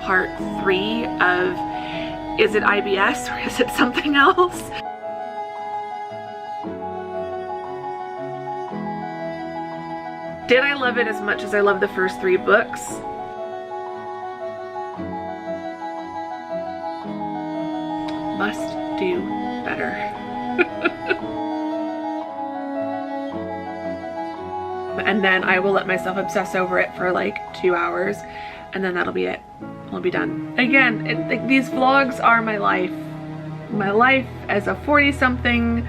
part 3 of is it IBS or is it something else? Did I love it as much as I loved the first 3 books? Must do better. And then I will let myself obsess over it for like 2 hours, and then that'll be it. I'll be done. Again, these vlogs are my life. My life as a 40-something.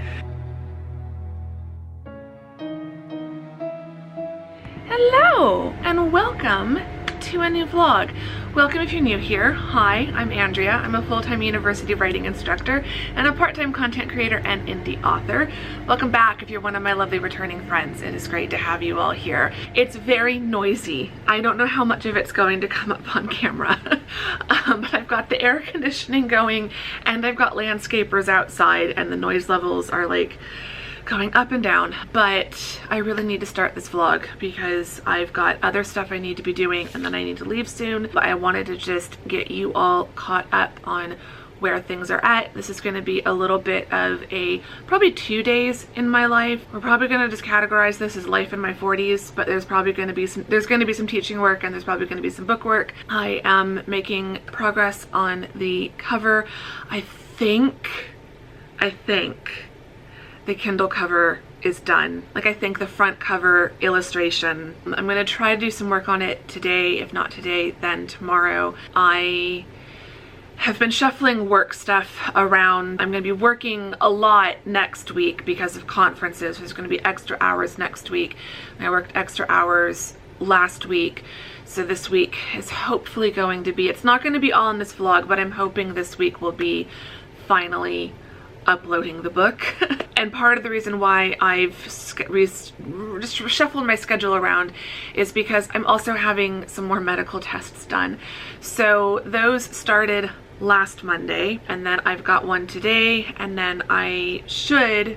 Hello, and welcome to a new vlog. Welcome if you're new here. Hi, I'm Andrea. I'm a full-time university writing instructor and a part-time content creator and indie author. Welcome back if you're one of my lovely returning friends. It is great to have you all here. It's very noisy. I don't know how much of it's going to come up on camera, but I've got the air conditioning going and I've got landscapers outside and the noise levels are like going up and down, but I really need to start this vlog because I've got other stuff I need to be doing and then I need to leave soon. But I wanted to just get you all caught up on where things are at. This is going to be a little bit of probably 2 days in my life. We're probably going to just categorize this as life in my 40s, but there's probably going to be some teaching work and there's probably going to be some book work. I am making progress on the cover. I think the Kindle cover is done. Like, I think the front cover illustration, I'm gonna try to do some work on it today. If not today, then tomorrow. I have been shuffling work stuff around. I'm gonna be working a lot next week because of conferences. There's gonna be extra hours next week. I worked extra hours last week. So this week is hopefully going to be, it's not gonna be all in this vlog, but I'm hoping this week will be finally uploading the book. And part of the reason why I've just shuffled my schedule around is because I'm also having some more medical tests done. So those started last Monday, and then I've got one today, and then I should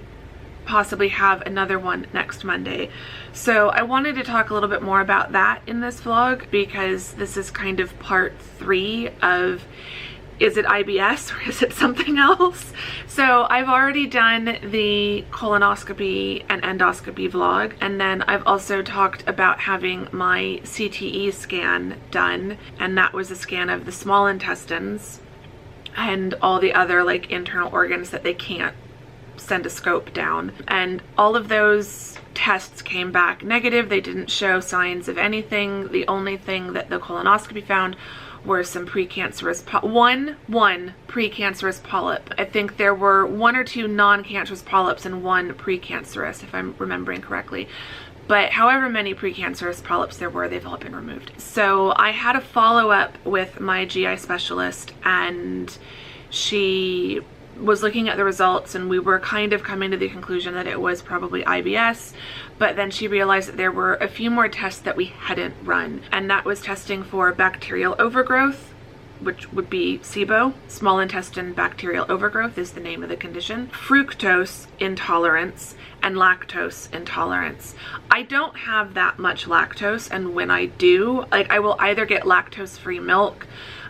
possibly have another one next Monday. So I wanted to talk a little bit more about that in this vlog because this is kind of part 3 of is it IBS or is it something else? So I've already done the colonoscopy and endoscopy vlog, and then I've also talked about having my CTE scan done, and that was a scan of the small intestines and all the other like internal organs that they can't send a scope down. And all of those tests came back negative. They didn't show signs of anything. The only thing that the colonoscopy found were some precancerous, one precancerous polyp. I think there were 1 or 2 non-cancerous polyps and 1 precancerous, if I'm remembering correctly. But however many precancerous polyps there were, they've all been removed. So I had a follow-up with my GI specialist, and she was looking at the results, and we were kind of coming to the conclusion that it was probably IBS, but then she realized that there were a few more tests that we hadn't run, and that was testing for bacterial overgrowth, which would be SIBO. Small intestine bacterial overgrowth is the name of the condition. Fructose intolerance and lactose intolerance. I don't have that much lactose, and when I do, like, I will either get lactose-free milk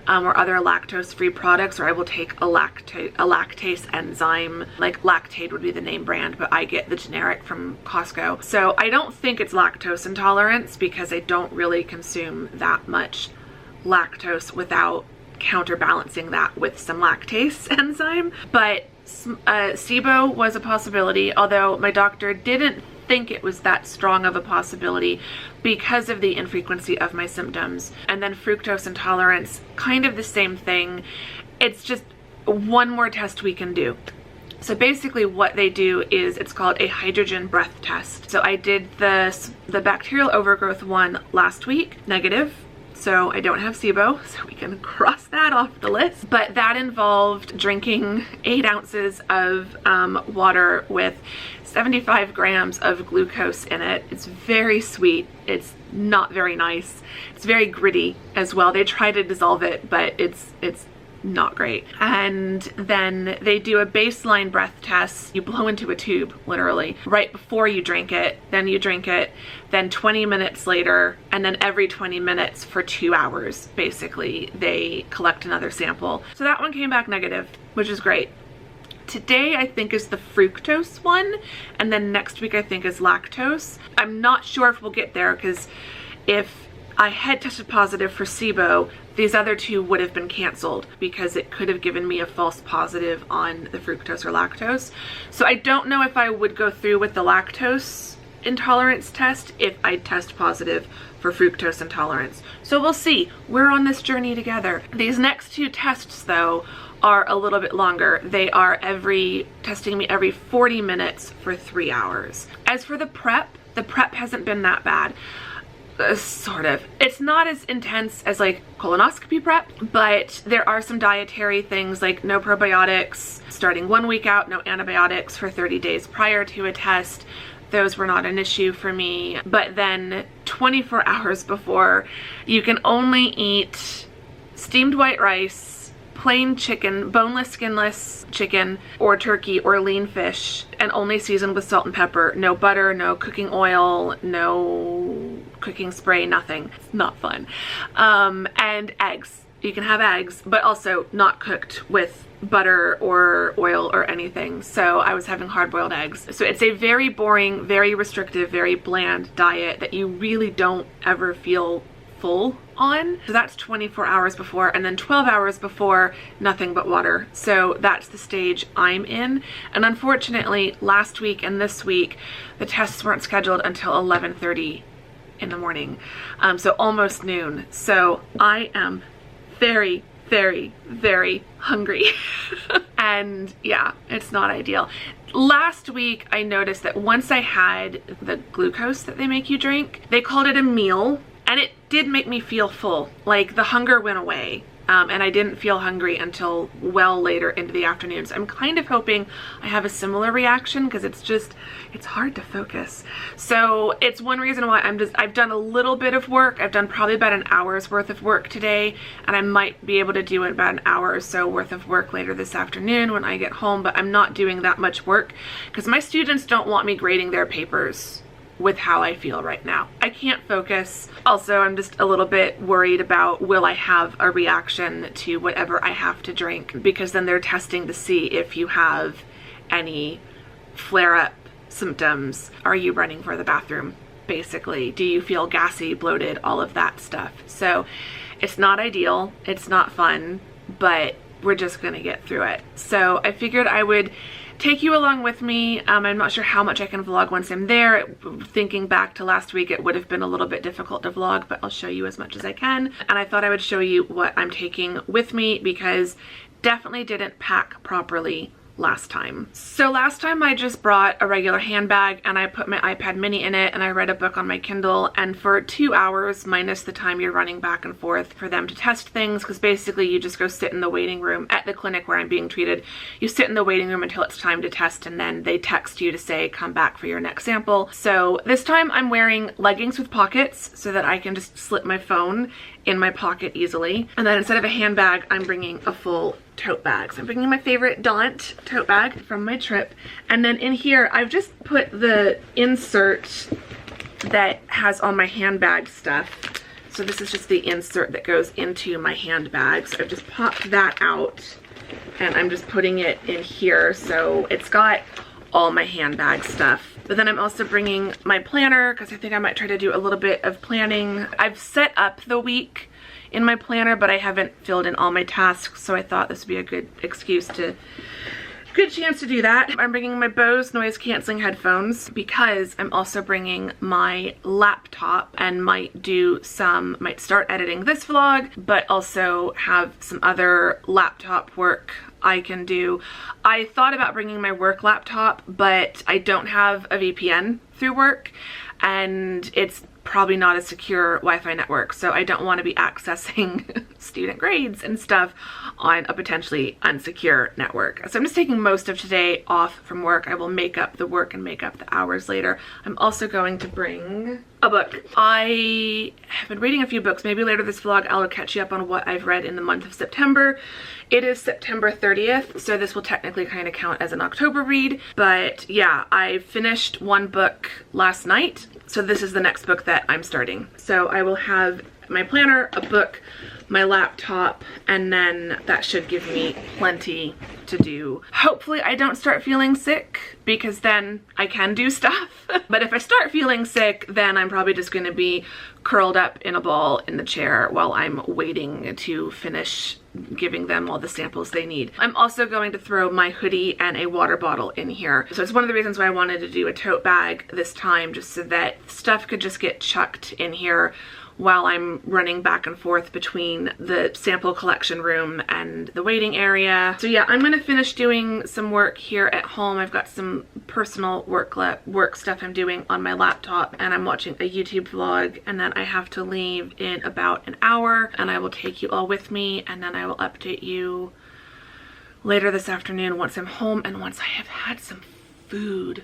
or other lactose-free products, or I will take a lactase enzyme. Like Lactaid would be the name brand, but I get the generic from Costco. So I don't think it's lactose intolerance because I don't really consume that much lactose without counterbalancing that with some lactase enzyme. But SIBO was a possibility, although my doctor didn't think it was that strong of a possibility because of the infrequency of my symptoms. And then fructose intolerance, kind of the same thing. It's just one more test we can do. So basically what they do is, it's called a hydrogen breath test. So I did the bacterial overgrowth one last week, negative. So I don't have SIBO, so we can cross that off the list. But that involved drinking 8 ounces of water with 75 grams of glucose in it. It's very sweet. It's not very nice. It's very gritty as well. They try to dissolve it, but it's not great. And then they do a baseline breath test. You blow into a tube, literally, right before you drink it. Then you drink it, then 20 minutes later, and then every 20 minutes for 2 hours, basically, they collect another sample. So that one came back negative, which is great. Today I think is the fructose one, and then next week I think is lactose. I'm not sure if we'll get there, because if I had tested positive for SIBO, these other two would have been canceled because it could have given me a false positive on the fructose or lactose. So I don't know if I would go through with the lactose intolerance test if I test positive for fructose intolerance. So we'll see. We're on this journey together. These next two tests, though, are a little bit longer. They are testing me every 40 minutes for 3 hours. As for the prep hasn't been that bad. Sort of. It's not as intense as like colonoscopy prep, but there are some dietary things like no probiotics, starting 1 week out, no antibiotics for 30 days prior to a test. Those were not an issue for me. But then 24 hours before, you can only eat steamed white rice, plain chicken, boneless, skinless chicken, or turkey, or lean fish, and only seasoned with salt and pepper. No butter, no cooking oil, no cooking spray, nothing. It's not fun. And eggs. You can have eggs, but also not cooked with butter or oil or anything. So I was having hard-boiled eggs. So it's a very boring, very restrictive, very bland diet that you really don't ever feel full on. So that's 24 hours before, and then 12 hours before, nothing but water. So that's the stage I'm in. And unfortunately, last week and this week, the tests weren't scheduled until 11:30 in the morning. So almost noon. So I am very, very, very hungry. And yeah, it's not ideal. Last week, I noticed that once I had the glucose that they make you drink, they called it a meal, and it did make me feel full. Like the hunger went away. And I didn't feel hungry until well later into the afternoon. So I'm kind of hoping I have a similar reaction, because it's hard to focus. So it's one reason why I've done a little bit of work. I've done probably about an hour's worth of work today, and I might be able to do about an hour or so worth of work later this afternoon when I get home, but I'm not doing that much work because my students don't want me grading their papers with how I feel right now. I can't focus. Also, I'm just a little bit worried about, will I have a reaction to whatever I have to drink, because then they're testing to see if you have any flare-up symptoms. Are you running for the bathroom? Basically, do you feel gassy, bloated, all of that stuff. So it's not ideal, it's not fun, but we're just gonna get through it. So I figured I would take you along with me. I'm not sure how much I can vlog once I'm there. Thinking back to last week, it would have been a little bit difficult to vlog, but I'll show you as much as I can. And I thought I would show you what I'm taking with me, because definitely didn't pack properly last time. So last time I just brought a regular handbag and I put my iPad mini in it and I read a book on my Kindle, and for 2 hours minus the time you're running back and forth for them to test things, because basically you just go sit in the waiting room at the clinic where I'm being treated. You sit in the waiting room until it's time to test, and then they text you to say come back for your next sample. So this time I'm wearing leggings with pockets so that I can just slip my phone in my pocket easily. And then instead of a handbag, I'm bringing a full tote bag. So I'm bringing my favorite Daunt tote bag from my trip. And then in here, I've just put the insert that has all my handbag stuff. So this is just the insert that goes into my handbag. So I've just popped that out and I'm just putting it in here. So it's got all my handbag stuff. But then I'm also bringing my planner, because I think I might try to do a little bit of planning. I've set up the week in my planner, but I haven't filled in all my tasks, so I thought this would be a good chance to do that. I'm bringing my Bose noise canceling headphones because I'm also bringing my laptop and might start editing this vlog, but also have some other laptop work I can do. I thought about bringing my work laptop, but I don't have a VPN through work, and it's probably not a secure Wi-Fi network, so I don't want to be accessing student grades and stuff on a potentially unsecure network. So I'm just taking most of today off from work. I will make up the work and make up the hours later. I'm also going to bring A book. I have been reading a few books. Maybe later this vlog I'll catch you up on what I've read in the month of September. It is September 30th, so this will technically kind of count as an October read. But yeah, I finished one book last night, so this is the next book that I'm starting. So I will have my planner, a book, my laptop, and then that should give me plenty to do. Hopefully I don't start feeling sick, because then I can do stuff. But if I start feeling sick, then I'm probably just going to be curled up in a ball in the chair while I'm waiting to finish giving them all the samples they need. I'm also going to throw my hoodie and a water bottle in here. So it's one of the reasons why I wanted to do a tote bag this time, just so that stuff could just get chucked in here while I'm running back and forth between the sample collection room and the waiting area. So yeah, I'm gonna finish doing some work here at home. I've got some personal work stuff I'm doing on my laptop, and I'm watching a YouTube vlog, and then I have to leave in about an hour, and I will take you all with me, and then I will update you later this afternoon once I'm home and once I have had some food.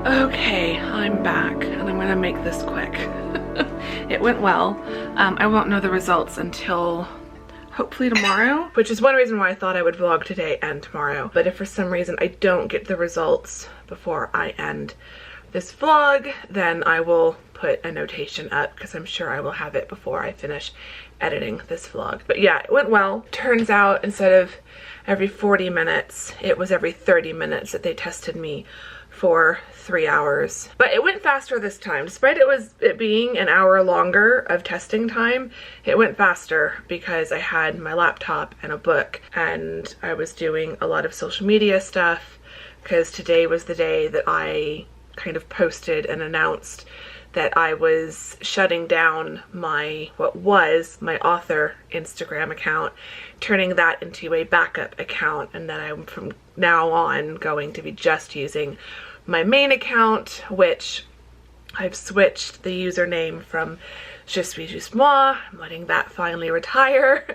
Okay, I'm back, and I'm gonna make this quick. It went well. I won't know the results until hopefully tomorrow, which is one reason why I thought I would vlog today and tomorrow. But if for some reason I don't get the results before I end this vlog, then I will put a notation up, because I'm sure I will have it before I finish editing this vlog. But yeah, it went well. Turns out instead of every 40 minutes, it was every 30 minutes that they tested me for 3 hours. But it went faster this time. Despite it being an hour longer of testing time, it went faster because I had my laptop and a book, and I was doing a lot of social media stuff, because today was the day that I kind of posted and announced that I was shutting down what was my author Instagram account, turning that into a backup account, and then I'm from now on going to be just using my main account, which I've switched the username from Je suis juste moi, I'm letting that finally retire,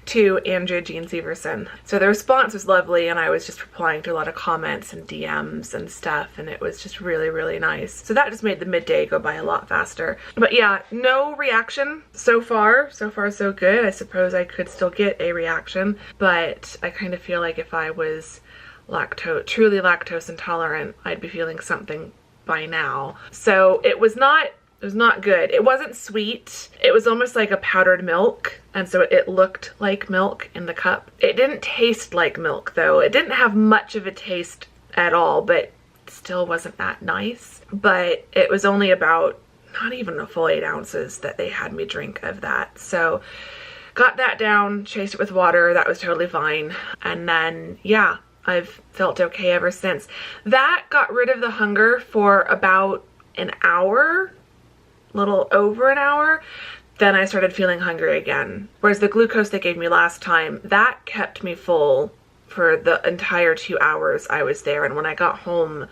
to Andrea Jean Severson. So the response was lovely, and I was just replying to a lot of comments and DMs and stuff, and it was just really, really nice. So that just made the midday go by a lot faster. But yeah, no reaction so far. So far so good. I suppose I could still get a reaction, but I kind of feel like if I was truly lactose intolerant, I'd be feeling something by now. So it was not good. It wasn't sweet. It was almost like a powdered milk, and so it looked like milk in the cup. It didn't taste like milk though. It didn't have much of a taste at all, but still wasn't that nice. But it was only about not even a full 8 ounces that they had me drink of that. So got that down, chased it with water. That was totally fine. And then yeah, I've felt okay ever since. That got rid of the hunger for about an hour, a little over an hour. Then I started feeling hungry again. Whereas the glucose they gave me last time, that kept me full for the entire 2 hours I was there. And when I got home,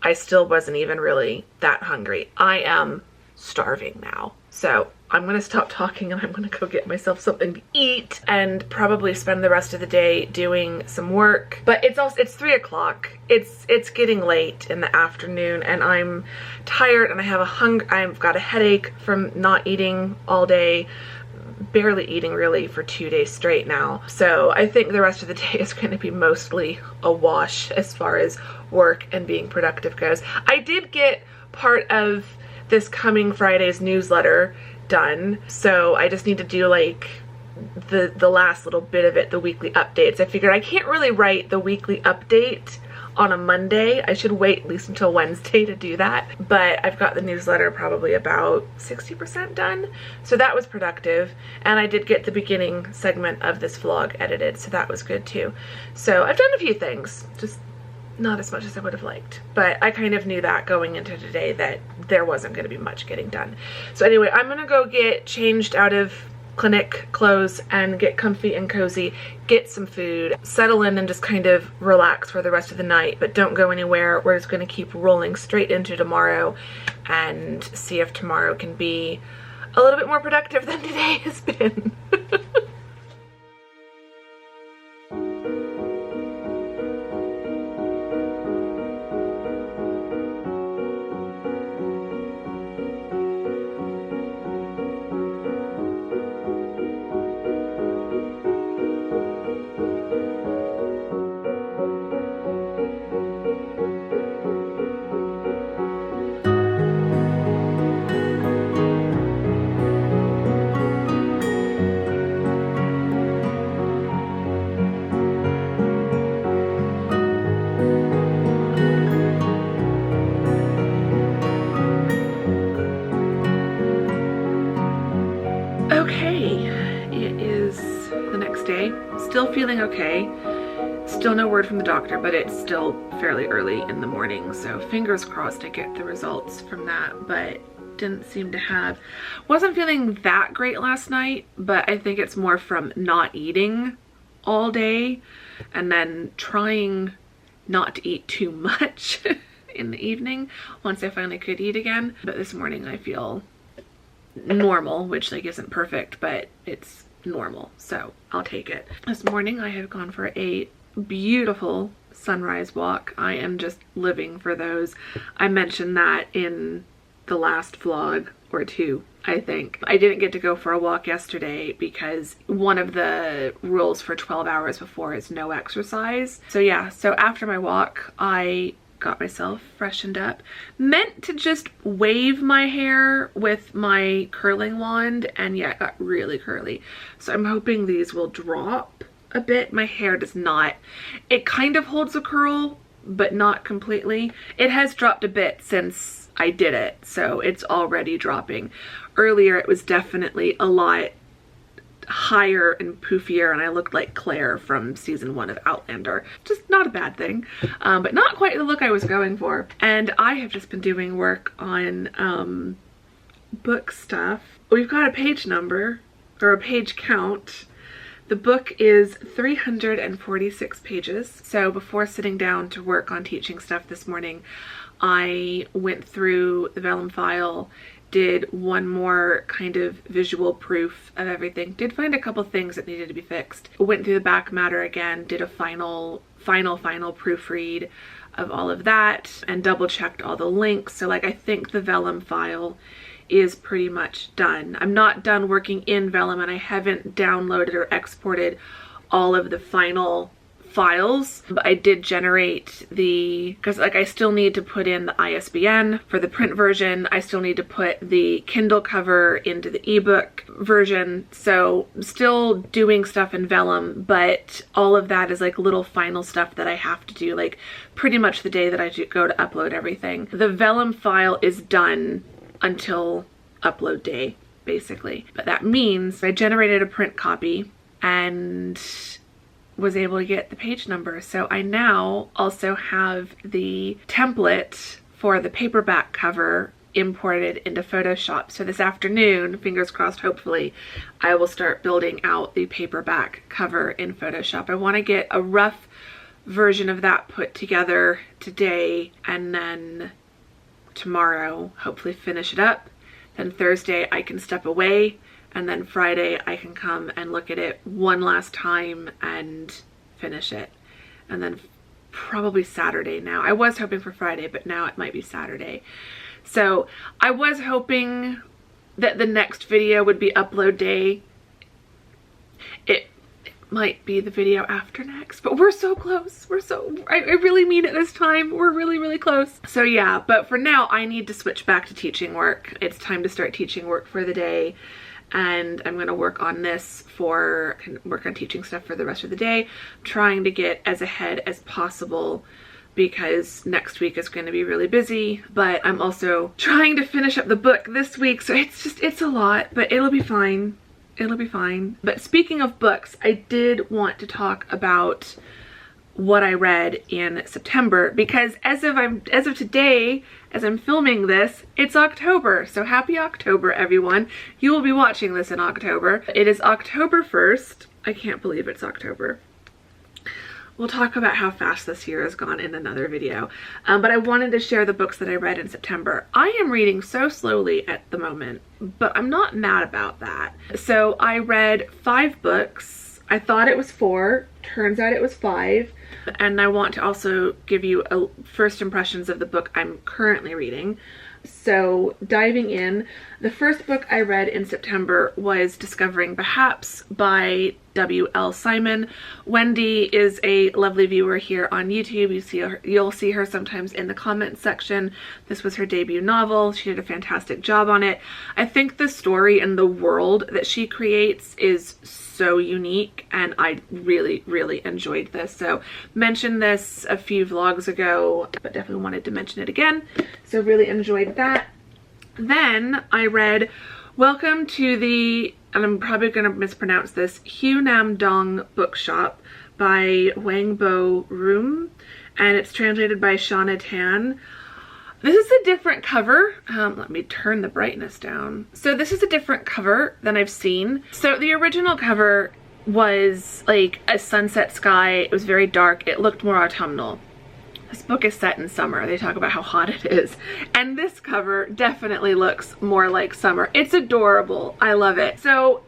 I still wasn't even really that hungry. I am starving now. So I'm gonna stop talking and I'm gonna go get myself something to eat and probably spend the rest of the day doing some work. But it's 3 o'clock. It's getting late in the afternoon, and I'm tired, and I've got a headache from not eating all day, barely eating really for 2 days straight now. So I think the rest of the day is going to be mostly a wash as far as work and being productive goes. I did get part of this coming Friday's newsletter done, so I just need to do like the last little bit of it, the weekly updates. I figured I can't really write the weekly update on a Monday. I should wait at least until Wednesday to do that. But I've got the newsletter probably about 60% done. So that was productive. And I did get the beginning segment of this vlog edited, so that was good too. So I've done a few things, just not as much as I would have liked. But I kind of knew that going into today that there wasn't going to be much getting done. So anyway, I'm going to go get changed out of clinic clothes and get comfy and cozy, get some food, settle in and just kind of relax for the rest of the night, but don't go anywhere. We're just going to keep rolling straight into tomorrow and see if tomorrow can be a little bit more productive than today has been. Still feeling okay. Still no word from the doctor, but it's still fairly early in the morning, so fingers crossed I get the results from that. But didn't seem to have, wasn't feeling that great last night, but I think it's more from not eating all day and then trying not to eat too much in the evening once I finally could eat again. But this morning I feel normal, which like isn't perfect, but it's normal, so I'll take it. This morning I have gone for a beautiful sunrise walk. I am just living for those. I mentioned that in the last vlog or two, I think. I didn't get to go for a walk yesterday because one of the rules for 12 hours before is no exercise. So yeah, so after my walk I got myself freshened up. Meant to just wave my hair with my curling wand, and yeah, it got really curly. So I'm hoping these will drop a bit. My hair does not. It kind of holds a curl, but not completely. It has dropped a bit since I did it, so it's already dropping. Earlier it was definitely a lot higher and poofier, and I looked like Claire from season 1 of Outlander. Just not a bad thing, but not quite the look I was going for. And I have just been doing work on book stuff. We've got a page number, or a page count. The book is 346 pages. So before sitting down to work on teaching stuff this morning, I went through the vellum file, did one more kind of visual proof of everything. Did find a couple things that needed to be fixed. Went through the back matter again, did a final proofread of all of that, and double checked all the links. So like I think the vellum file is pretty much done. I'm not done working in vellum, and I haven't downloaded or exported all of the final files, but I did generate because like I still need to put in the ISBN for the print version. I still need to put the Kindle cover into the ebook version. So I'm still doing stuff in vellum, but all of that is like little final stuff that I have to do like pretty much the day that I go to upload everything. The vellum file is done until upload day basically, but that means I generated a print copy and was able to get the page number. So I now also have the template for the paperback cover imported into Photoshop. So this afternoon, fingers crossed, hopefully, I will start building out the paperback cover in Photoshop. I want to get a rough version of that put together today, and then tomorrow hopefully finish it up. Then Thursday I can step away, and then Friday I can come and look at it one last time and finish it. And then probably Saturday now. I was hoping for Friday, but now it might be Saturday. So I was hoping that the next video would be upload day. It might be the video after next, but we're so close. I really mean it this time. We're really, really close. So yeah, but for now I need to switch back to teaching work. It's time to start teaching work for the day. and I'm going to work on this work on teaching stuff for the rest of the day, trying to get as ahead as possible because next week is going to be really busy, but I'm also trying to finish up the book this week, so it's a lot, but it'll be fine. It'll be fine. But speaking of books, I did want to talk about what I read in September, because as of today, as I'm filming this, it's October. So happy October, everyone. You will be watching this in October. It is October 1st. I can't believe it's October. We'll talk about how fast this year has gone in another video. But I wanted to share the books that I read in September. I am reading so slowly at the moment, but I'm not mad about that. So I read 5 books. I thought it was 4. Turns out it was 5. And I want to also give you a first impressions of the book I'm currently reading. So diving in, the first book I read in September was Discovering Perhaps by W.L. Simon. Wendy is a lovely viewer here on YouTube. You'll see her sometimes in the comments section. This was her debut novel. She did a fantastic job on it. I think the story and the world that she creates is so unique, and I really, really enjoyed this. So mentioned this a few vlogs ago, but definitely wanted to mention it again. So really enjoyed that. Then I read Welcome to the, and I'm probably going to mispronounce this, Hu Nam Dong Bookshop by Wang Bo Room, and it's translated by Shauna Tan. This is a different cover. Let me turn the brightness down. So this is a different cover than I've seen. So the original cover was like a sunset sky. It was very dark. It looked more autumnal. This book is set in summer. They talk about how hot it is. And this cover definitely looks more like summer. It's adorable. I love it. So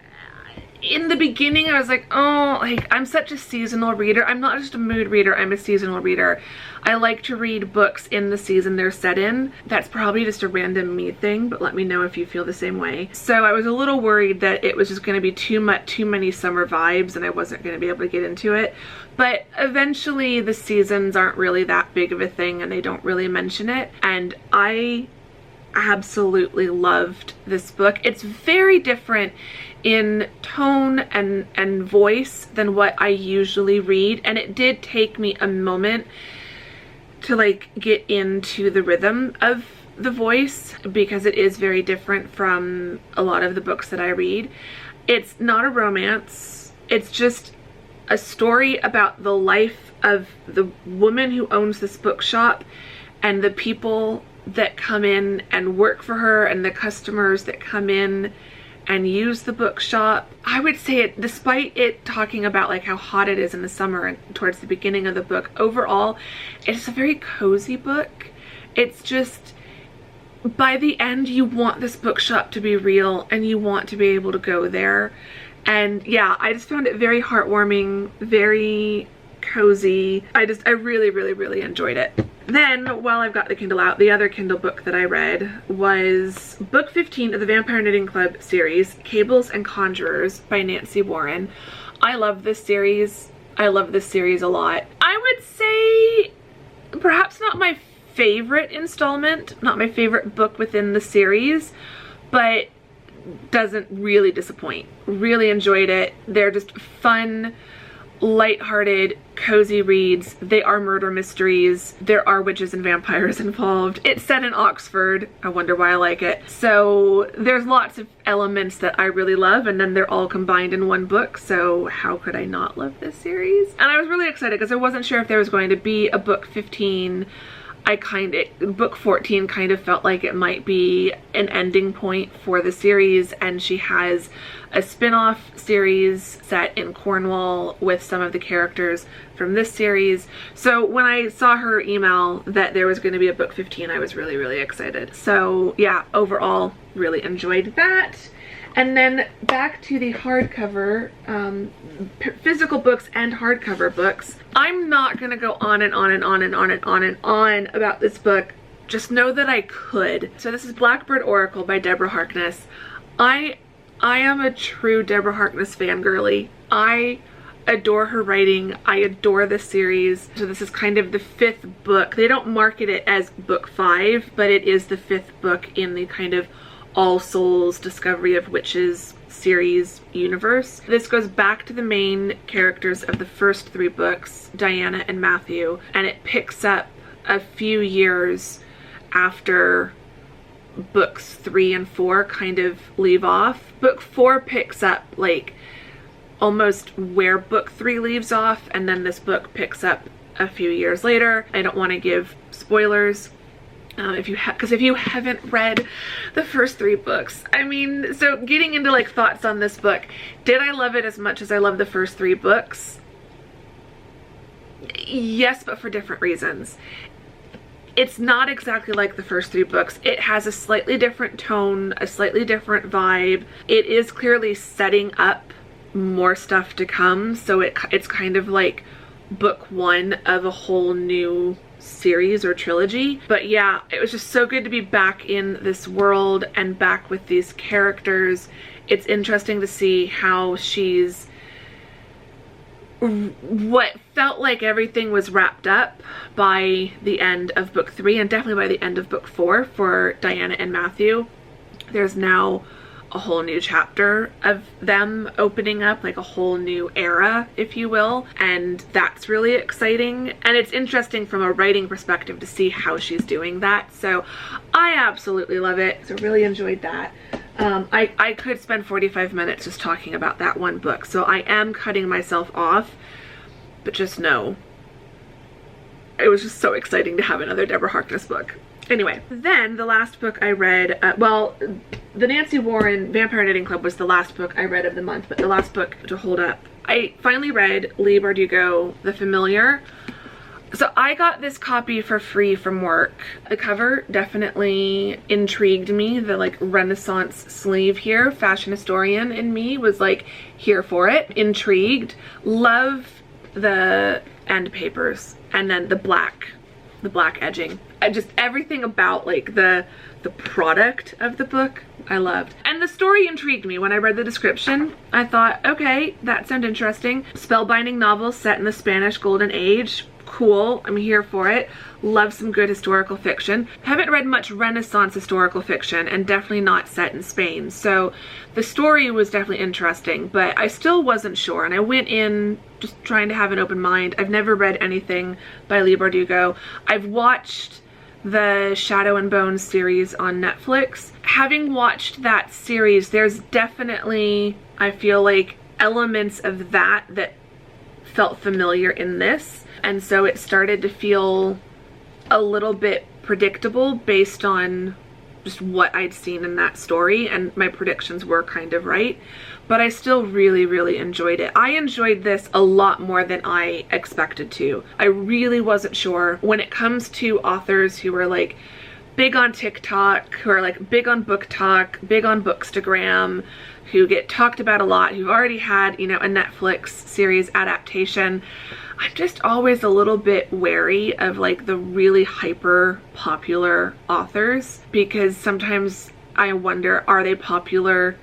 in the beginning, I was like, oh, like I'm such a seasonal reader. I'm not just a mood reader, I'm a seasonal reader. I like to read books in the season they're set in. That's probably just a random me thing, but let me know if you feel the same way. So I was a little worried that it was just going to be too many summer vibes and I wasn't going to be able to get into it. But eventually the seasons aren't really that big of a thing and they don't really mention it. And I absolutely loved this book. It's very different in tone and voice than what I usually read, and it did take me a moment to like get into the rhythm of the voice because it is very different from a lot of the books that I read. It's not a romance. It's just a story about the life of the woman who owns this bookshop and the people that come in and work for her and the customers that come in and use the bookshop. I would say it, despite it talking about like how hot it is in the summer and towards the beginning of the book, overall it's a very cozy book. It's just, by the end you want this bookshop to be real and you want to be able to go there. And yeah, I just found it very heartwarming, very cozy. I really, really, really enjoyed it. Then, while I've got the Kindle out, the other Kindle book that I read was book 15 of the Vampire Knitting Club series, Cables and Conjurers by Nancy Warren. I love this series. I love this series a lot. I would say perhaps not my favorite installment, not my favorite book within the series, but doesn't really disappoint. Really enjoyed it. They're just fun, lighthearted, cozy reads. They are murder mysteries. There are witches and vampires involved. It's set in Oxford. I wonder why I like it. So there's lots of elements that I really love, and then they're all combined in one book. So how could I not love this series? And I was really excited because I wasn't sure if there was going to be a book 15. Book 14 kind of felt like it might be an ending point for the series, and she has a spin-off series set in Cornwall with some of the characters from this series. So when I saw her email that there was going to be a book 15, I was really, really excited. So yeah, overall, really enjoyed that. And then back to the hardcover, physical books and hardcover books. I'm not gonna go on and on and on and on and on and on about this book. Just know that I could. So this is Blackbird Oracle by Deborah Harkness. I am a true Deborah Harkness fangirly. I adore her writing. I adore this series. So this is kind of the 5th book. They don't market it as book 5, but it is the 5th book in the kind of All Souls Discovery of Witches series universe. This goes back to the main characters of the first 3 books, Diana and Matthew, and it picks up a few years after books 3 and 4 kind of leave off. Book 4 picks up like almost where book 3 leaves off, and then this book picks up a few years later. I don't want to give spoilers if you haven't read the first 3 books. I mean, so getting into like thoughts on this book, did I love it as much as I love the first 3 books? Yes, but for different reasons. It's not exactly like the first 3 books. It has a slightly different tone, a slightly different vibe. It is clearly setting up more stuff to come, so it's kind of like book 1 of a whole new series or trilogy. But yeah, it was just so good to be back in this world and back with these characters. It's interesting to see how she's, what felt like everything was wrapped up by the end of book 3 and definitely by the end of book 4 for Diana and Matthew. There's now a whole new chapter of them opening up, like a whole new era, if you will, and that's really exciting. And it's interesting from a writing perspective to see how she's doing that, so I absolutely love it. So really enjoyed that. I could spend 45 minutes just talking about that one book, so I am cutting myself off, but just know it was just so exciting to have another Deborah Harkness book. Anyway, then the last book I read, well, the Nancy Warren Vampire Knitting Club was the last book I read of the month, but the last book to hold up. I finally read Leigh Bardugo, The Familiar. So I got this copy for free from work. The cover definitely intrigued me. The like Renaissance sleeve here, fashion historian in me was like here for it, intrigued. Love the end papers and then the black edging. Just everything about like the product of the book I loved. And the story intrigued me. When I read the description, I thought, okay, that sounds interesting. Spellbinding novel set in the Spanish Golden Age. Cool, I'm here for it. Love some good historical fiction. Haven't read much Renaissance historical fiction and definitely not set in Spain. So the story was definitely interesting, but I still wasn't sure. And I went in just trying to have an open mind. I've never read anything by Leigh Bardugo. I've watched the Shadow and Bone series on Netflix. Having watched that series, there's definitely, I feel like, elements of that felt familiar in this. And so it started to feel a little bit predictable based on just what I'd seen in that story, and my predictions were kind of right. But I still really, really enjoyed it. I enjoyed this a lot more than I expected to. I really wasn't sure. When it comes to authors who are like big on TikTok, who are like big on Book Talk, big on Bookstagram, who get talked about a lot, who've already had, you know, a Netflix series adaptation, I'm just always a little bit wary of like the really hyper popular authors, because sometimes I wonder, are they popular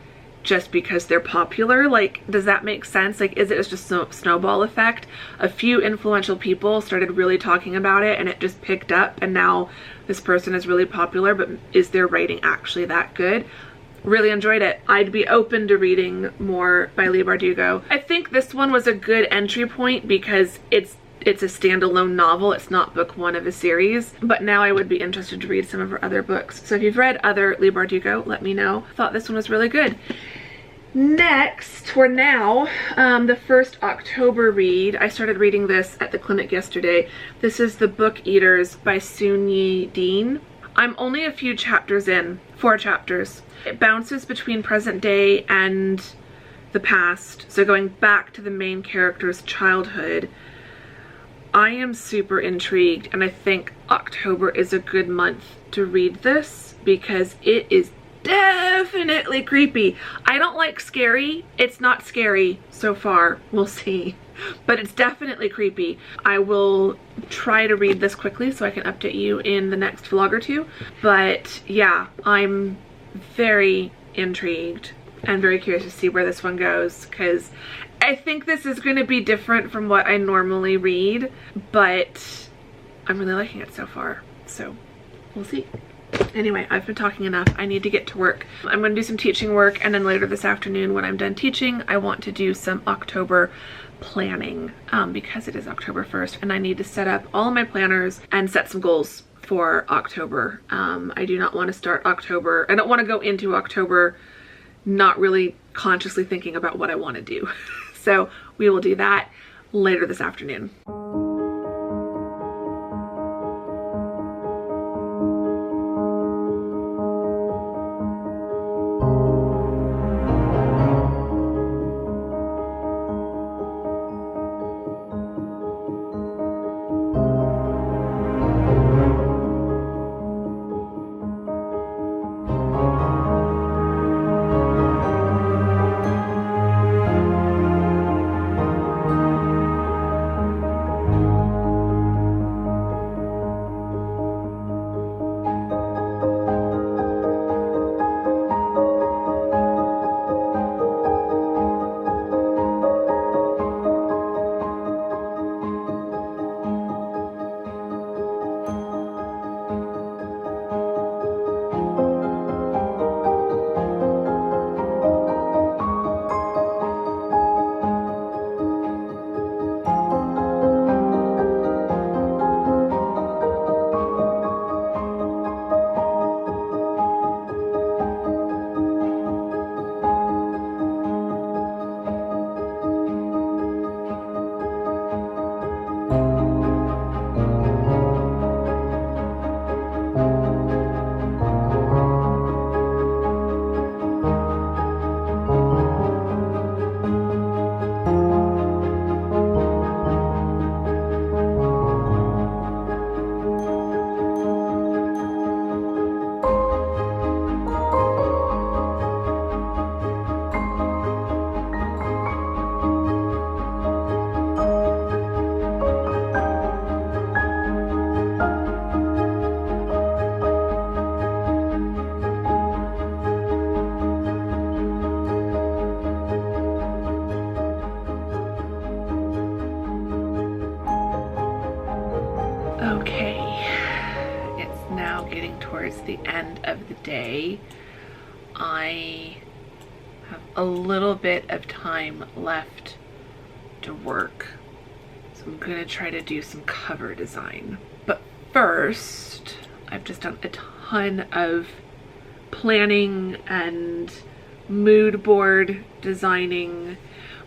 just because they're popular? Like, does that make sense? Like, is it just a snowball effect? A few influential people started really talking about it and it just picked up, and now this person is really popular, but is their writing actually that good? Really enjoyed it. I'd be open to reading more by Leigh Bardugo. I think this one was a good entry point because it's a standalone novel. It's not book 1 of a series, but now I would be interested to read some of her other books. So if you've read other Leigh Bardugo, let me know. Thought this one was really good. Next, for now, the first October read, I started reading this at the clinic yesterday. This is The Book Eaters by Soon-Yi Dean. I'm only a few chapters in, 4 chapters. It bounces between present day and the past, so going back to the main character's childhood. I am super intrigued, and I think October is a good month to read this because it is definitely creepy. I don't like scary. It's not scary so far. We'll see. But it's definitely creepy. I will try to read this quickly so I can update you in the next vlog or 2. But yeah, I'm very intrigued and very curious to see where this one goes, because I think this is going to be different from what I normally read, but I'm really liking it so far. So we'll see. Anyway, I've been talking enough. I need to get to work. I'm going to do some teaching work, and then later this afternoon when I'm done teaching, I want to do some October planning because it is October 1st, and I need to set up all of my planners and set some goals for October. I do not want to start October. I don't want to go into October not really consciously thinking about what I want to do. So we will do that later this afternoon. The end of the day. I have a little bit of time left to work, so I'm gonna try to do some cover design. But first, I've just done a ton of planning and mood board designing.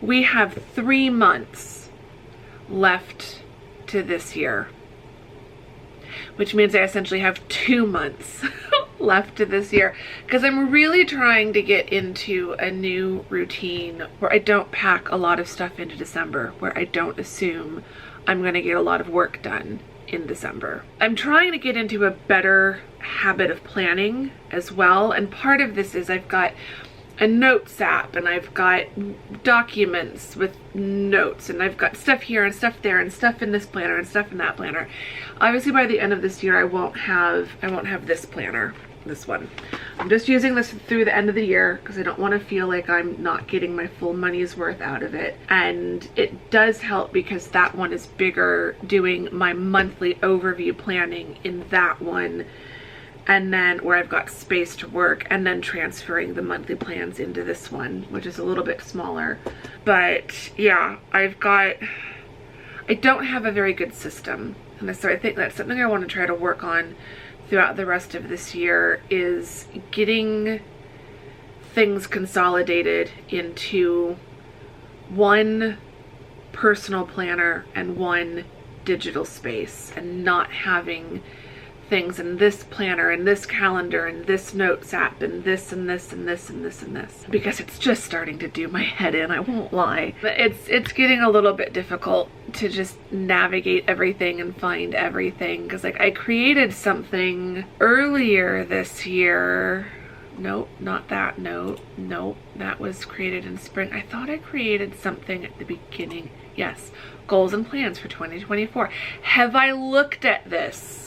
We have 3 months left to this year, which means I essentially have 2 months left to this year, because I'm really trying to get into a new routine where I don't pack a lot of stuff into December, where I don't assume I'm going to get a lot of work done in December. I'm trying to get into a better habit of planning as well, and part of this is I've got a notes app, and I've got documents with notes, and I've got stuff here and stuff there and stuff in this planner and stuff in that planner. Obviously by the end of this year I won't have this planner, this one. I'm just using this through the end of the year because I don't want to feel like I'm not getting my full money's worth out of it. And it does help because that one is bigger, doing my monthly overview planning in that one, and then where I've got space to work, and then transferring the monthly plans into this one, which is a little bit smaller. But yeah, I don't have a very good system, and so I think that's something I want to try to work on throughout the rest of this year, is getting things consolidated into one personal planner and one digital space, and not having things in this planner and this calendar and this notes app and this and this and this and this and this, because it's just starting to do my head in, I won't lie. But it's getting a little bit difficult to just navigate everything and find everything, because like I created something earlier this year. Nope, not that note. Nope, that was created in spring. I thought I created something at the beginning. Yes, goals and plans for 2024. Have I looked at this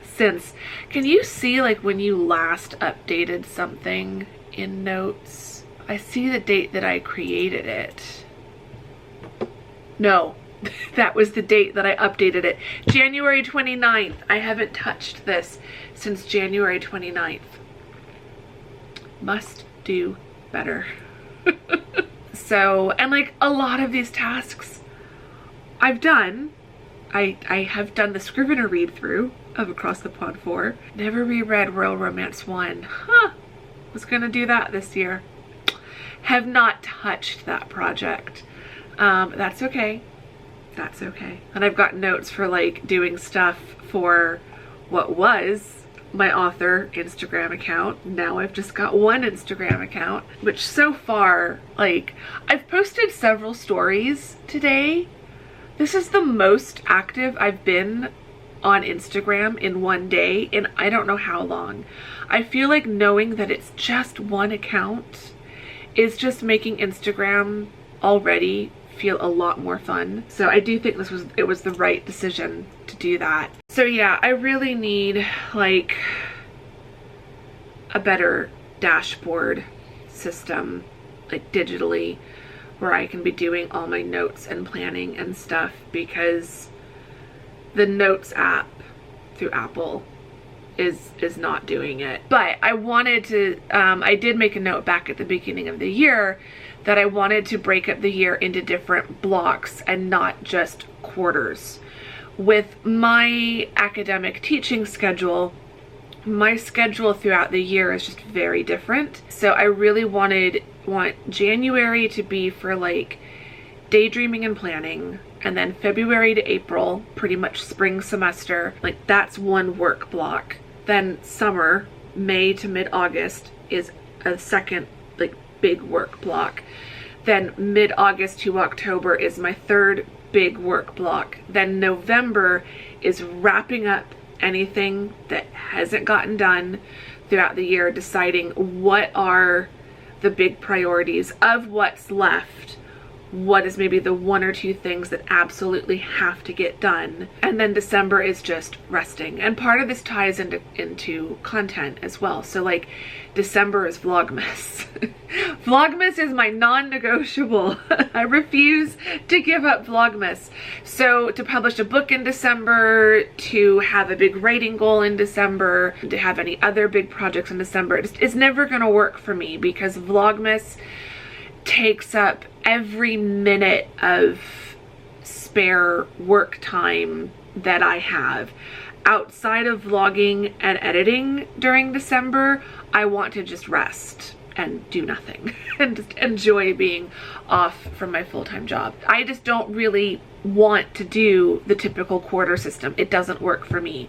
since? Can you see like when you last updated something in notes? I see the date that I created it. No, That was the date that I updated it. January 29th. I haven't touched this since January 29th. Must do better. So, and like a lot of these tasks I've done. I have done the Scrivener read through of Across the Pond 4. Never reread Royal Romance 1. Huh. Was gonna do that this year. Have not touched that project. That's okay. That's okay. And I've got notes for like doing stuff for what was my author Instagram account. Now I've just got one Instagram account, which so far, like, I've posted several stories today. This is the most active I've been on Instagram in one day in I don't know how long. I feel like knowing that it's just one account is just making Instagram already feel a lot more fun. So I do think it was the right decision to do that. So yeah, I really need like a better dashboard system, like digitally, where I can be doing all my notes and planning and stuff, because the Notes app through Apple is not doing it. But I wanted to, I did make a note back at the beginning of the year that I wanted to break up the year into different blocks and not just quarters. With my academic teaching schedule, my schedule throughout the year is just very different. So I really want January to be for like daydreaming and planning, and then February to April, pretty much spring semester, like that's one work block. Then summer, May to mid-August, is a second like big work block. Then mid-August to October is my third big work block. Then November is wrapping up anything that hasn't gotten done throughout the year, deciding what are the big priorities of what's left. What is maybe the one or two things that absolutely have to get done. And then December is just resting. And part of this ties into content as well. So like December is Vlogmas. Vlogmas is my non-negotiable. I refuse to give up Vlogmas. So to publish a book in December, to have a big writing goal in December, to have any other big projects in December, it's never gonna work for me, because Vlogmas takes up every minute of spare work time that I have. Outside of vlogging and editing during December, I want to just rest and do nothing and just enjoy being off from my full-time job. I just don't really want to do the typical quarter system. It doesn't work for me,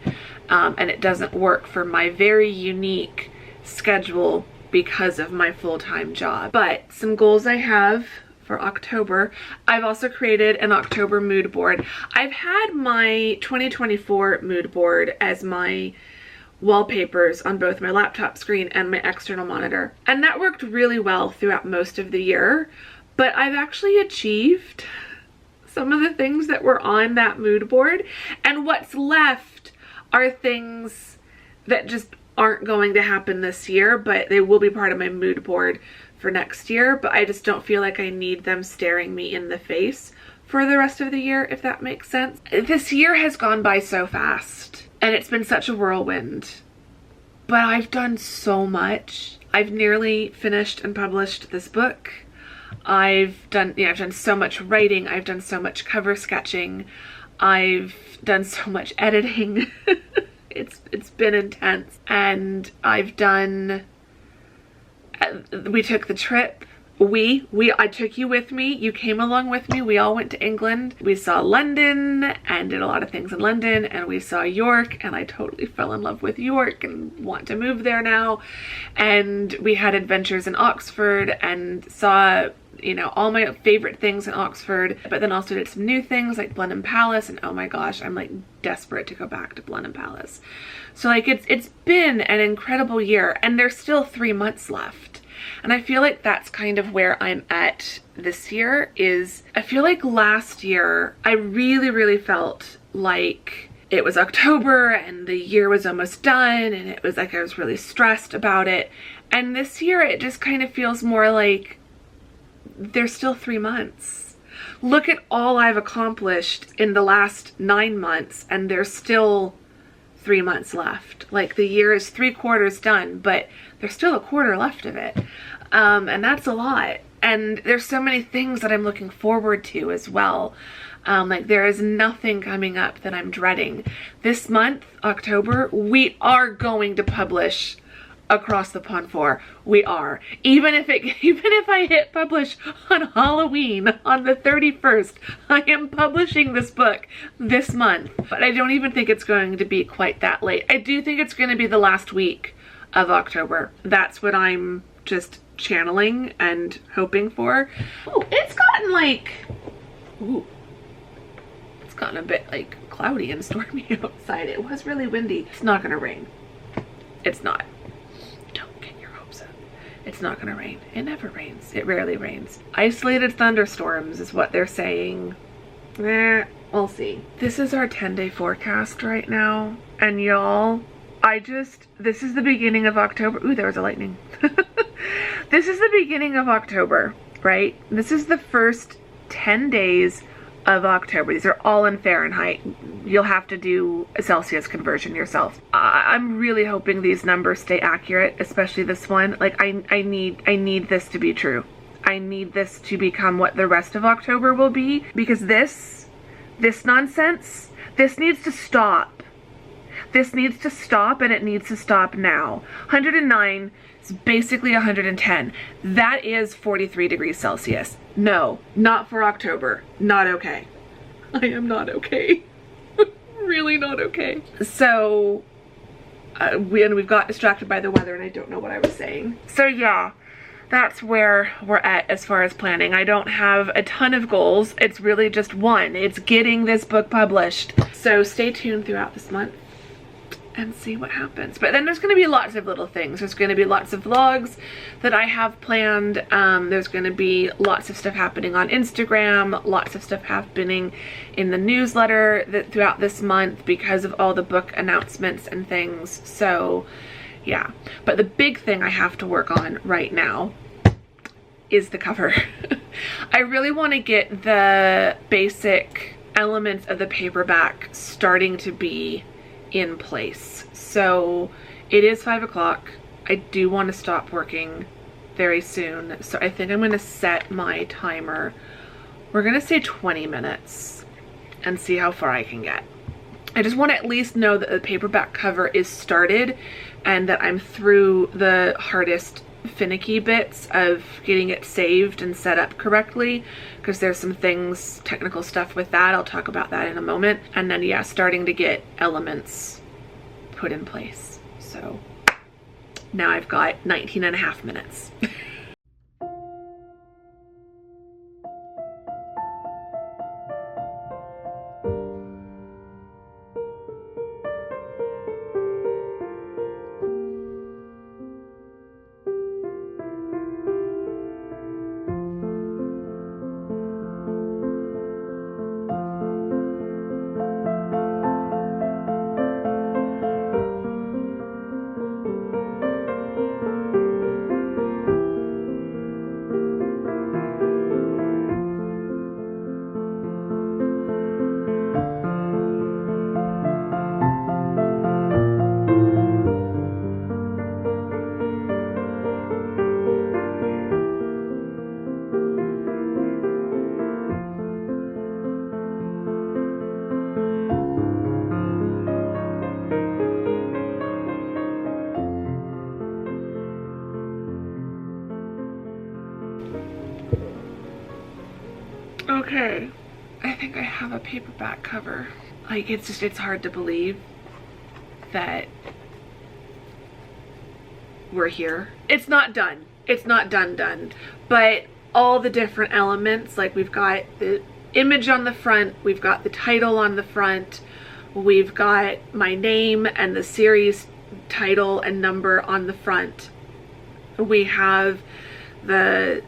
and it doesn't work for my very unique schedule because of my full-time job. But some goals I have for October. I've also created an October mood board. I've had my 2024 mood board as my wallpapers on both my laptop screen and my external monitor, and that worked really well throughout most of the year. But I've actually achieved some of the things that were on that mood board, and what's left are things that just aren't going to happen this year, but they will be part of my mood board for next year. But I just don't feel like I need them staring me in the face for the rest of the year, if that makes sense. This year has gone by so fast, and it's been such a whirlwind, but I've done so much. I've nearly finished and published this book. I've done so much writing. I've done so much cover sketching. I've done so much editing. It's been intense. And I've done, we took the trip. I took you with me. You came along with me. We all went to England. We saw London and did a lot of things in London, and we saw York, and I totally fell in love with York and want to move there now. And we had adventures in Oxford and saw, you know, all my favorite things in Oxford, but then also did some new things like Blenheim Palace, and oh my gosh, I'm like desperate to go back to Blenheim Palace. So like it's been an incredible year, and there's still 3 months left. And I feel like that's kind of where I'm at this year. Is I feel like last year I really felt like it was October and the year was almost done, and it was like I was really stressed about it. And this year it just kind of feels more like there's still 3 months. look at all I've accomplished in the last 9 months, and there's still 3 months left. Like, the year is 3/4 done, but there's still a quarter left of it. And that's a lot. And there's so many things that I'm looking forward to as well. Like, there is nothing coming up that I'm dreading. This month, October, we are going to publish Across the Pond 4. We are. Even if I hit publish on Halloween on the 31st, I am publishing this book this month. But I don't even think it's going to be quite that late. I do think it's going to be the last week of October. That's what I'm just channeling and hoping for. Oh, it's gotten like, ooh, it's gotten a bit like cloudy and stormy outside. It was really windy. It's not gonna rain. It's not. Don't get your hopes up. It's not gonna rain. It never rains. It rarely rains. Isolated thunderstorms is what they're saying. We'll see. This is our 10-day forecast right now. And y'all, this is the beginning of October. Ooh, there was a lightning. This is the beginning of October, right? This is the first 10 days of October. These are all in Fahrenheit. You'll have to do a Celsius conversion yourself. I'm really hoping these numbers stay accurate, especially this one. Like, I need this to be true. I need this to become what the rest of October will be, because this nonsense, this needs to stop. This needs to stop, and it needs to stop now. 109 is basically 110. That is 43 degrees Celsius. No, not for October. Not okay. I am not okay. Really not okay. So, we've got distracted by the weather, and I don't know what I was saying. So yeah, that's where we're at as far as planning. I don't have a ton of goals. It's really just one. It's getting this book published. So stay tuned throughout this month and see what happens. But then there's going to be lots of little things. There's going to be lots of vlogs that I have planned. There's going to be lots of stuff happening on Instagram, lots of stuff happening in the newsletter throughout this month because of all the book announcements and things. So yeah, but the big thing I have to work on right now is the cover. I really want to get the basic elements of the paperback starting to be in place. So it is 5 o'clock. I do want to stop working very soon, so I think I'm going to set my timer. We're going to say 20 minutes and see how far I can get. I just want to at least know that the paperback cover is started and that I'm through the hardest finicky bits of getting it saved and set up correctly, because there's some things, technical stuff with that. I'll talk about that in a moment. And then yeah, starting to get elements put in place. So now I've got 19.5 minutes. Okay, I think I have a paperback cover. Like, it's hard to believe that we're here. It's not done. It's not done, but all the different elements, like we've got the image on the front, we've got the title on the front, we've got my name and the series title and number on the front. We have the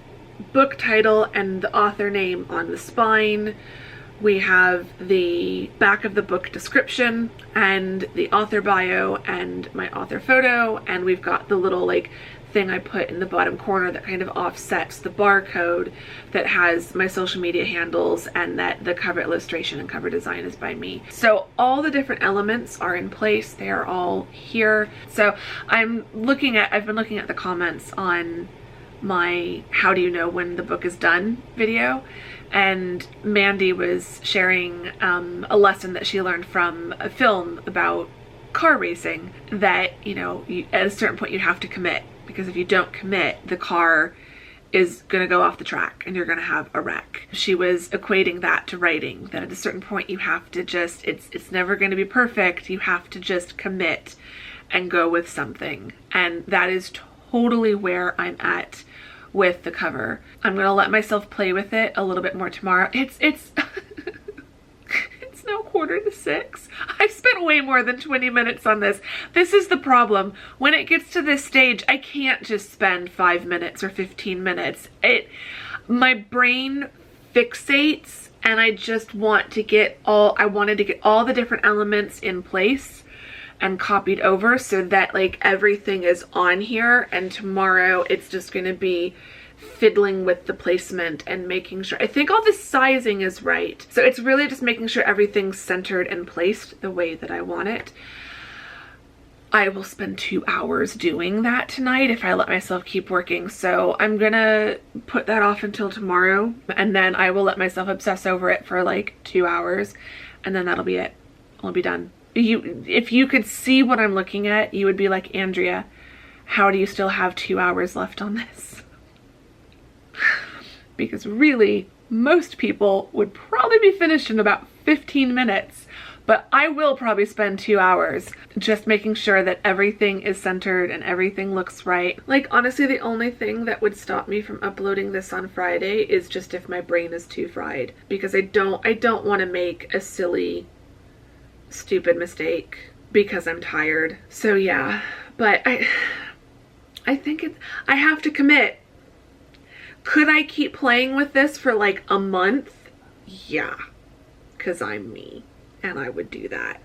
book title and the author name on the spine. We have the back of the book description and the author bio and my author photo, and we've got the little like thing I put in the bottom corner that kind of offsets the barcode that has my social media handles, and that the cover illustration and cover design is by me. So all the different elements are in place. They are all here. So I've been looking at the comments on my how do you know when the book is done video, and Mandy was sharing a lesson that she learned from a film about car racing, that, you know, at a certain point you have to commit, because if you don't commit, the car is going to go off the track and you're going to have a wreck. She was equating that to writing, that at a certain point you have to just, it's never going to be perfect. You have to just commit and go with something. And that is totally where I'm at with the cover. I'm going to let myself play with it a little bit more tomorrow. It's it's now 5:45. I've spent way more than 20 minutes on this. This is the problem. When it gets to this stage, I can't just spend 5 minutes or 15 minutes. My brain fixates, and I just want to get I wanted to get all the different elements in place and copied over so that like everything is on here, and tomorrow it's just going to be fiddling with the placement and making sure. I think all the sizing is right. So it's really just making sure everything's centered and placed the way that I want it. I will spend 2 hours doing that tonight if I let myself keep working. So I'm gonna put that off until tomorrow, and then I will let myself obsess over it for like 2 hours, and then that'll be it. I'll be done. If you could see what I'm looking at, you would be like, Andrea, how do you still have 2 hours left on this? Because really, most people would probably be finished in about 15 minutes, but I will probably spend 2 hours just making sure that everything is centered and everything looks right. Like, honestly, the only thing that would stop me from uploading this on Friday is just if my brain is too fried, because I don't want to make a silly, stupid mistake because I'm tired. So yeah, but I think I have to commit. Could I keep playing with this for like a month? Yeah, because I'm me and I would do that.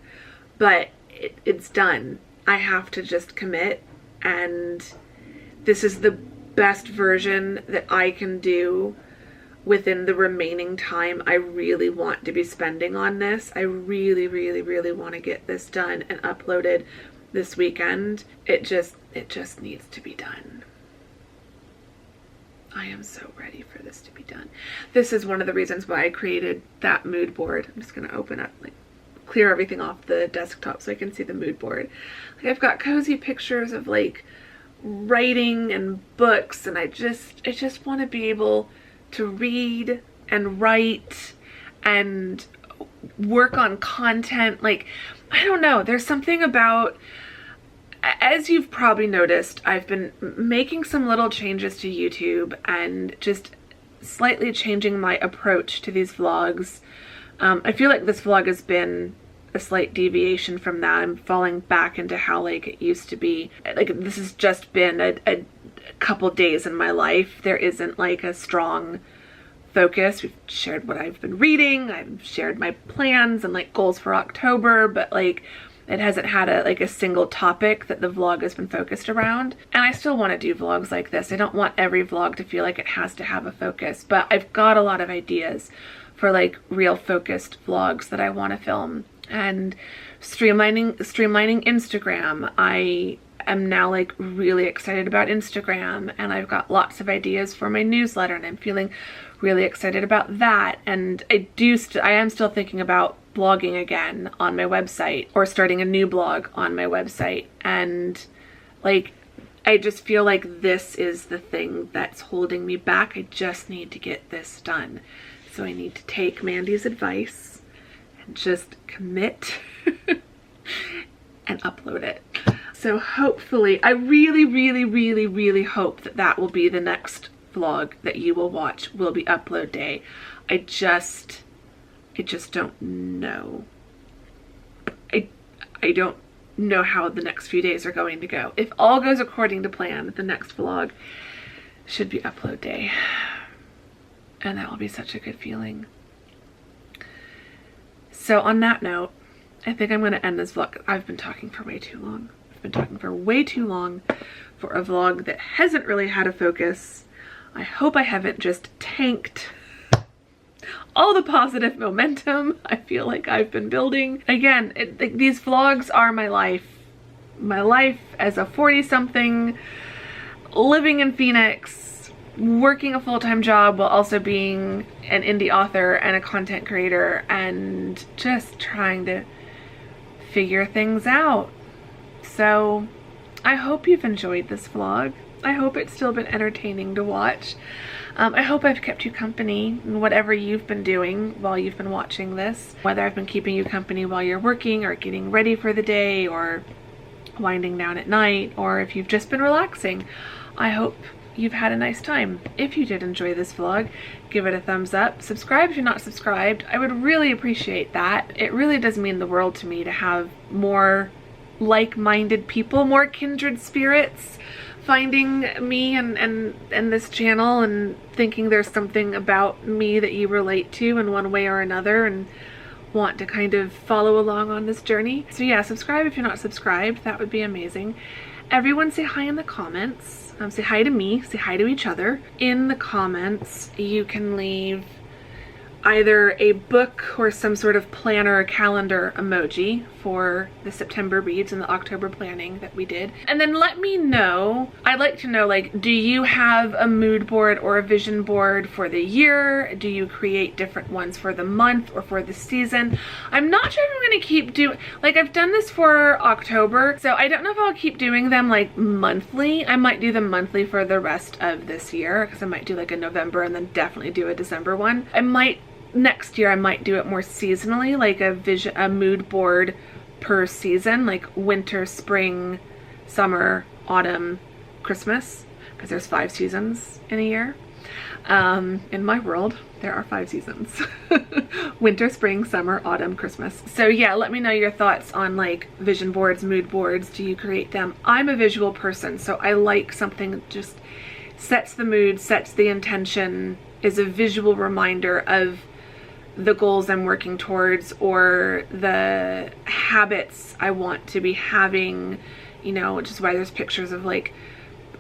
But it's done. I have to just commit, and this is the best version that I can do within the remaining time I really want to be spending on this. I really, really, really want to get this done and uploaded this weekend. It just needs to be done. I am so ready for this to be done. This is one of the reasons why I created that mood board. I'm just going to open up, like, clear everything off the desktop so I can see the mood board. Like, I've got cozy pictures of like writing and books, and I just want to be able to read and write and work on content. Like, I don't know, there's something about, as you've probably noticed, I've been making some little changes to YouTube and just slightly changing my approach to these vlogs. I feel like this vlog has been a slight deviation from that. I'm falling back into how like it used to be. Like, this has just been a couple days in my life. There isn't like a strong focus. We've shared what I've been reading. I've shared my plans and like goals for October, but like it hasn't had a single topic that the vlog has been focused around. And I still want to do vlogs like this. I don't want every vlog to feel like it has to have a focus, but I've got a lot of ideas for like real focused vlogs that I want to film. And streamlining Instagram. I am now like really excited about Instagram, and I've got lots of ideas for my newsletter, and I'm feeling really excited about that. And I am still thinking about blogging again on my website, or starting a new blog on my website. And like, I just feel like this is the thing that's holding me back. I just need to get this done. So I need to take Mandy's advice and just commit and upload it. So hopefully, I really, really, really, really hope that that will be the next vlog that you will watch, will be upload day. I just don't know. I don't know how the next few days are going to go. If all goes according to plan, the next vlog should be upload day. And that will be such a good feeling. So on that note, I think I'm going to end this vlog. I've been talking for way too long. been talking for way too long for a vlog that hasn't really had a focus. I hope I haven't just tanked all the positive momentum I feel like I've been building. Again, these vlogs are my life. My life as a 40-something, living in Phoenix, working a full-time job while also being an indie author and a content creator, and just trying to figure things out. So I hope you've enjoyed this vlog. I hope it's still been entertaining to watch. I hope I've kept you company in whatever you've been doing while you've been watching this. Whether I've been keeping you company while you're working or getting ready for the day or winding down at night, or if you've just been relaxing. I hope you've had a nice time. If you did enjoy this vlog, give it a thumbs up. Subscribe if you're not subscribed. I would really appreciate that. It really does mean the world to me to have more like-minded people, more kindred spirits finding me and this channel and thinking there's something about me that you relate to in one way or another and want to kind of follow along on this journey. So yeah, subscribe if you're not subscribed. That would be amazing. Everyone say hi in the comments. Say hi to me, say hi to each other. In the comments, you can leave either a book or some sort of planner or calendar emoji for the September reads and the October planning that we did. And then let me know, I'd like to know, like, do you have a mood board or a vision board for the year? Do you create different ones for the month or for the season? I'm not sure if I'm gonna keep doing, like, I've done this for October, so I don't know if I'll keep doing them like monthly. I might do them monthly for the rest of this year, because I might do like a November and then definitely do a December one. Next year I might do it more seasonally, like a mood board per season, like winter, spring, summer, autumn, Christmas, because there's 5 seasons in a year. In my world, there are 5 seasons. Winter, spring, summer, autumn, Christmas. So yeah, let me know your thoughts on like vision boards, mood boards. Do you create them? I'm a visual person, so I like something that just sets the mood, sets the intention, is a visual reminder of the goals I'm working towards or the habits I want to be having, you know, which is why there's pictures of like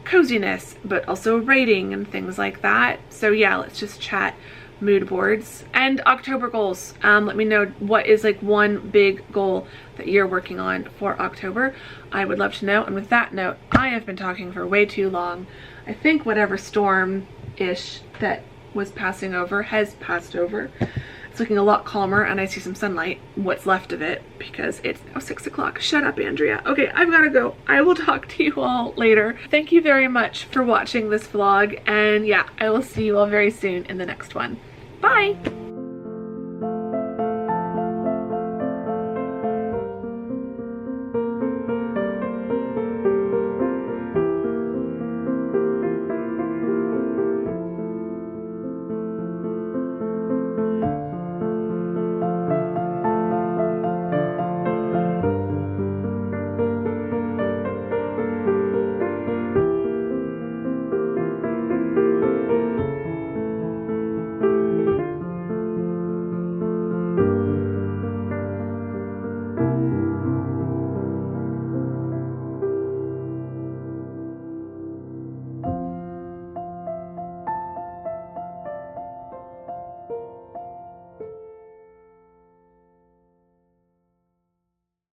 coziness, but also writing and things like that. So yeah, let's just chat mood boards and October goals. Let me know what is like one big goal that you're working on for October. I would love to know. And with that note, I have been talking for way too long. I think whatever storm-ish that was passing over has passed over. It's looking a lot calmer and I see some sunlight, what's left of it, because it's now 6 o'clock. Shut up, Andrea. Okay, I've gotta go. I will talk to you all later. Thank you very much for watching this vlog, and yeah, I will see you all very soon in the next one. Bye!